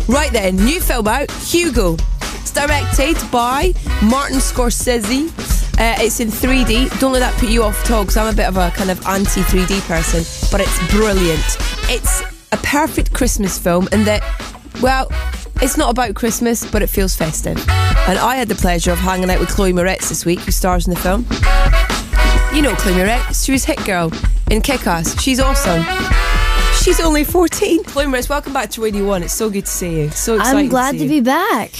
Right then, new film out, Hugo. It's directed by Martin Scorsese. It's in 3D. Don't let that put you off at all, because I'm a bit of a kind of anti-3D person, but it's brilliant. It's a perfect Christmas film in that, well, it's not about Christmas, but it feels festive. And I had the pleasure of hanging out with Chloë Moretz this week, who stars in the film. You know Chloë Moretz, she was Hit Girl in Kick-Ass. She's awesome. She's only 14. Chloë Moretz, welcome back to Radio 1. It's so good to see you. So excited. I'm glad to be back.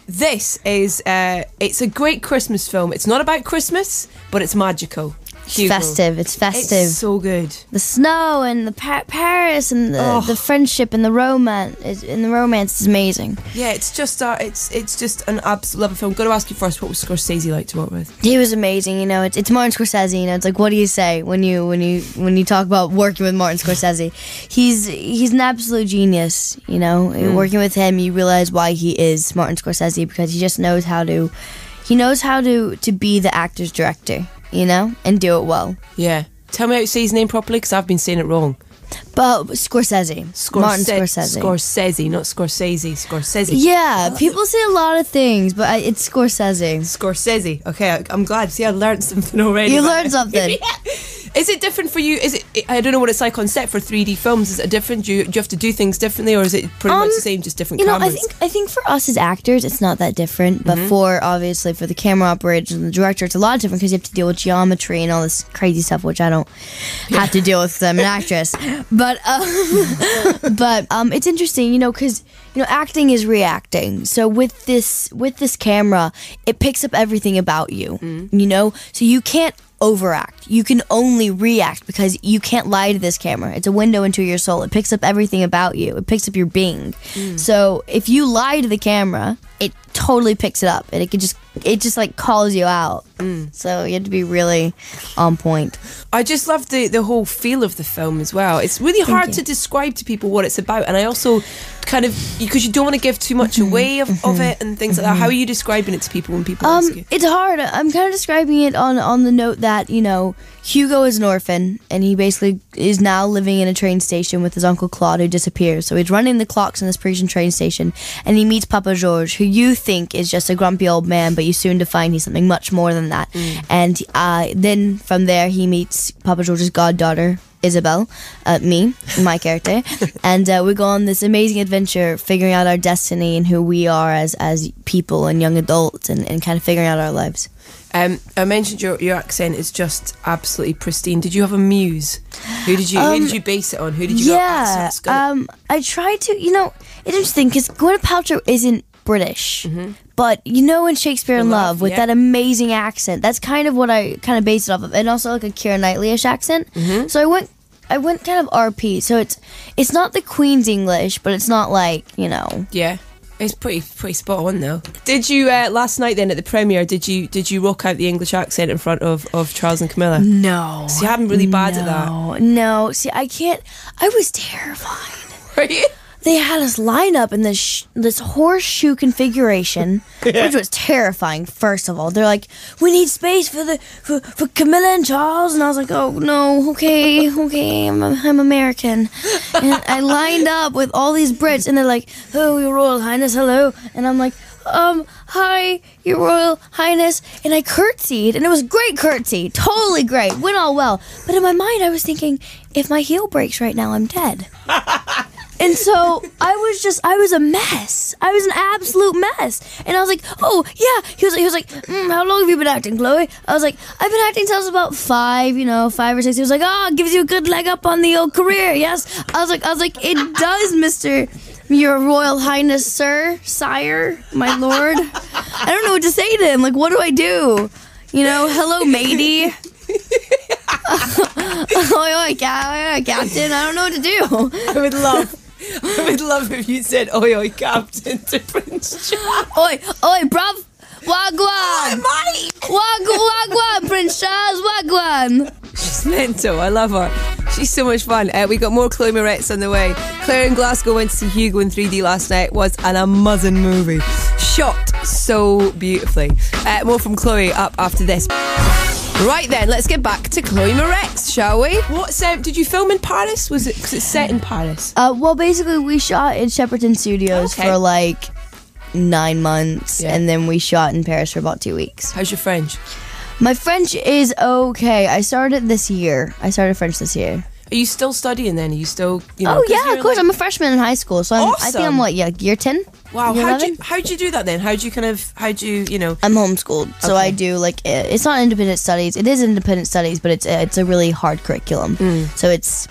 This is, it's a great Christmas film. It's not about Christmas, but it's magical. Hugo. It's festive. It's so good. The snow and the Paris and the friendship and the romance. And the romance is amazing. Yeah, it's just an absolute love of film. Got to ask you first, what was Scorsese like to work with? He was amazing. You know, it's Martin Scorsese. You know, it's like, what do you say when you talk about working with Martin Scorsese? He's an absolute genius. You know, working with him, you realize why he is Martin Scorsese, because he just knows how to be the actor's director. You know, and do it well. Yeah. Tell me how to say his name properly, because I've been saying it wrong. But Scorsese. Martin Scorsese. Scorsese, not Scorsese. Scorsese. Yeah, people say a lot of things, but it's Scorsese. Scorsese. Okay, I'm glad. See, I learned something already. You learned something. Yeah. Is it different for you? I don't know what it's like on set for 3D films. Is it different? Do you have to do things differently, or is it pretty much the same, just different cameras? I think for us as actors, it's not that different. But for the camera operators and the director, it's a lot different, because you have to deal with geometry and all this crazy stuff, which I don't have to deal with because I'm an actress. But it's interesting, you know, because acting is reacting. So with this camera, it picks up everything about you. You know, so you can't overact. You can only react, because you can't lie to this camera. It's a window into your soul. It picks up everything about you. It picks up your being. So if you lie to the camera, it totally picks it up, and it just like calls you out. So you have to be really on point. I just love the whole feel of the film as well. It's really hard to describe to people what it's about, and I also kind of, because you don't want to give too much away of it and things like that. How are you describing it to people when people ask you? It's hard. I'm kind of describing it on the note that, you know, Hugo is an orphan, and he basically is now living in a train station with his uncle Claude, who disappears. So he's running the clocks in this Parisian train station, and he meets Papa Georges, who you think is just a grumpy old man, but you soon to find he's something much more than that. And then from there he meets Papa George's goddaughter, Isabel, my character, and we go on this amazing adventure figuring out our destiny and who we are as people and young adults, and kind of figuring out our lives. I mentioned your accent is just absolutely pristine. Did you have a muse? Who did you base it on? Who did you go? I tried to, you know, it's interesting because Gwyneth Paltrow isn't British, but you know, in Shakespeare in Love, with that amazing accent, that's kind of what I kind of based it off of, and also like a Keira Knightley-ish accent. So I went kind of RP. So it's not the Queen's English, but it's not like, you know. Yeah. It's pretty spot on though. Did you last night then at the premiere? Did you rock out the English accent in front of Charles and Camilla? No. See, I'm really bad at that. No. See, I can't. I was terrified. Were you? They had us line up in this horseshoe configuration, which was terrifying. First of all, they're like, "We need space for Camilla and Charles," and I was like, "Oh no, okay, I'm American." And I lined up with all these Brits, and they're like, "Oh, Your Royal Highness, hello," and I'm like, "Hi, Your Royal Highness," and I curtsied, and it was a great curtsy, totally great, went all well. But in my mind, I was thinking, if my heel breaks right now, I'm dead. And so I was a mess. I was an absolute mess. And I was like, "Oh yeah." He was like, "How long have you been acting, Chloe?" I was like, "I've been acting since I was about 5 or 6. He was like, "Oh, it gives you a good leg up on the old career, yes." I was like, "It does, Mr. Your Royal Highness, sir, sire, my lord." I don't know what to say to him. Like, what do I do? You know, hello, matey. Oi, Captain. I don't know what to do. I would love if you said "Oi, Captain" to Prince Charles. Oi, bruv. Wagwan. Wagwan, Prince Charles. Wagwan. She's mental. I love her. She's so much fun. We got more Chloë Moretz on the way. Claire in Glasgow went to see Hugo in 3D last night. It was an amazing movie. Shot so beautifully. More from Chloë up after this. Right then, let's get back to Chloë Moretz. shall we? What's did you film in Paris? Was it set in Paris? Well, basically, we shot in Shepperton Studios Okay. for like 9 months, Yeah. and then we shot in Paris for about 2 weeks. How's your French? My French is okay. I started this year. I started French this year. Are you still studying then? Are you still, you know? Oh 'cause yeah, you're of course. like- I'm a freshman in high school, so I think I'm Awesome. year 10? Wow, Year how'd 11? you do that then? How'd you, you know? I'm homeschooled, so Okay. I do like it's not independent studies. It is independent studies, but it's a really hard curriculum. So it's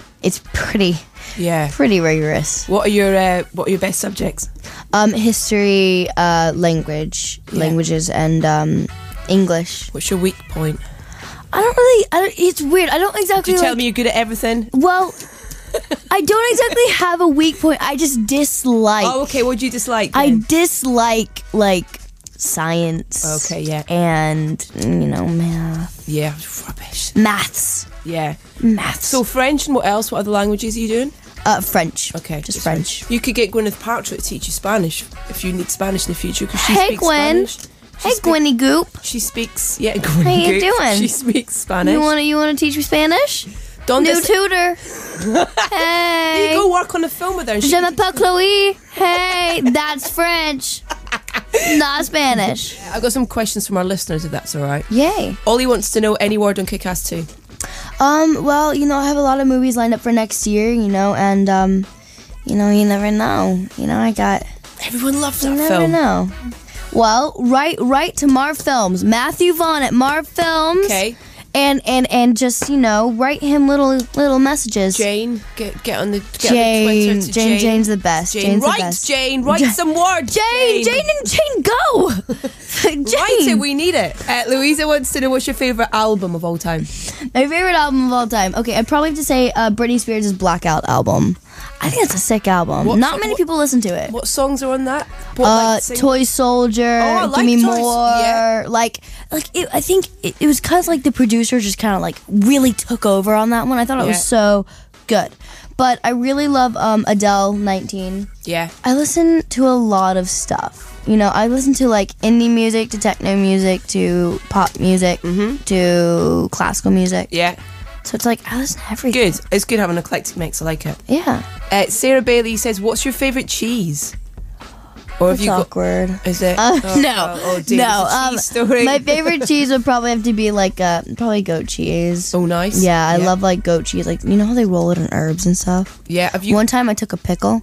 pretty Yeah. rigorous. What are your best subjects? History, languages, and English. What's your weak point? It's weird. I don't exactly. You tell me you're good at everything. Well, I don't exactly have a weak point. I just dislike. Oh, okay. What do you dislike? I Then? dislike like science. Okay, yeah. And math. Yeah, rubbish. Maths. Yeah. Maths. So French and what else? What other languages are you doing? French. Okay, Just French. You could get Gwyneth Paltrow to teach you Spanish if you need Spanish in the future because she Hey, speaks Gwen. Spanish. Hey, Gwenny Goop. She speaks. Yeah, Gwen. How you Goop. doing? She speaks Spanish. You wanna teach me Spanish? Don't New dis- tutor. Hey. You go work on a film with her. and she- Je m'appelle Chloë. Hey, that's French. Not Spanish. I've got some questions from our listeners, if that's all right. Yay. Ollie wants to know any word on Kick-Ass 2. Well, I have a lot of movies lined up for next year, and you never know. I got. Everyone loves You that never film. know. Well, write to Marv Films, Matthew Vaughn at Marv Films. Okay. And just write him little messages. Jane, get on the Twitter Jane, to Jane's the best. Jane, Jane's the write best. Jane, write some words. Jane, go. Jane. Write it, we need it. Louisa wants to know what's your favourite album of all time. My favorite album of all time. Okay, I'd probably have to say Britney Spears' Blackout album. I think it's a sick album. Not many people listen to it. What songs are on that? What, Toy Soldier, Oh, I like Give Me Toy More. yeah. I think it was because the producer just kind of really took over on that one. I thought it Yeah. was so good. But I really love Adele 19. Yeah. I listen to a lot of stuff. I listen to indie music to techno music to pop music to classical music. Yeah. So it's I listen to everything. Good. It's good having an eclectic mix. I like it. Yeah. Sarah Bailey says, what's your favourite cheese? Or have It's you got... awkward. Is it? No, dear, no. it's a cheese story. My favorite cheese would probably have to be probably goat cheese. Oh, nice. Yeah, I love goat cheese. You know how they roll it in herbs and stuff. Yeah. Have you... One time I took a pickle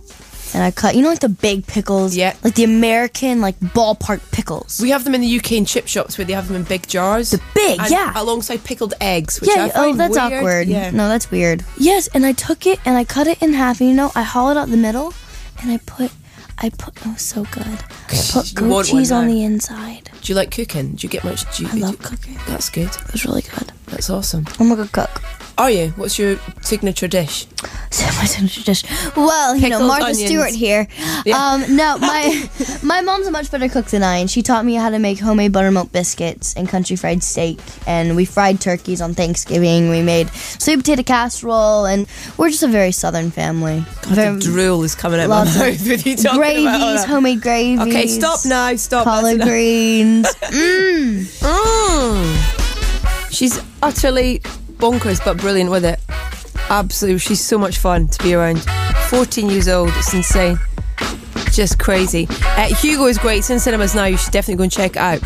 and I cut. The big pickles. Yeah. The American ballpark pickles. We have them in the UK in chip shops where they have them in big jars. The big, and yeah. Alongside pickled eggs, which I Yeah. find That's weird. awkward. Yeah. No, that's weird. Yes, and I took it and I cut it in half. And I hollowed out the middle, and I put. It was so good. I put You goat want one cheese on now. the inside. Do you like cooking? Do you get much... I love cooking. That's good. It was really good. That's awesome. I'm a good cook. Are you? What's your signature dish? My signature dish. Well, Pickled Martha onions. Stewart here. Yeah. No, my mom's a much better cook than I, and she taught me how to make homemade buttermilk biscuits and country fried steak, and we fried turkeys on Thanksgiving. We made sweet potato casserole, and we're just a very southern family. God, the drool is coming out my Lots of mouth with you talking about all gravies, that. homemade gravies. Okay, stop now. Stop. Collard That's enough. greens. She's utterly bonkers but brilliant with it. Absolutely. She's so much fun to be around. 14 years old. It's insane. Just crazy. Hugo is great. It's in cinemas now. You should definitely go and check it out.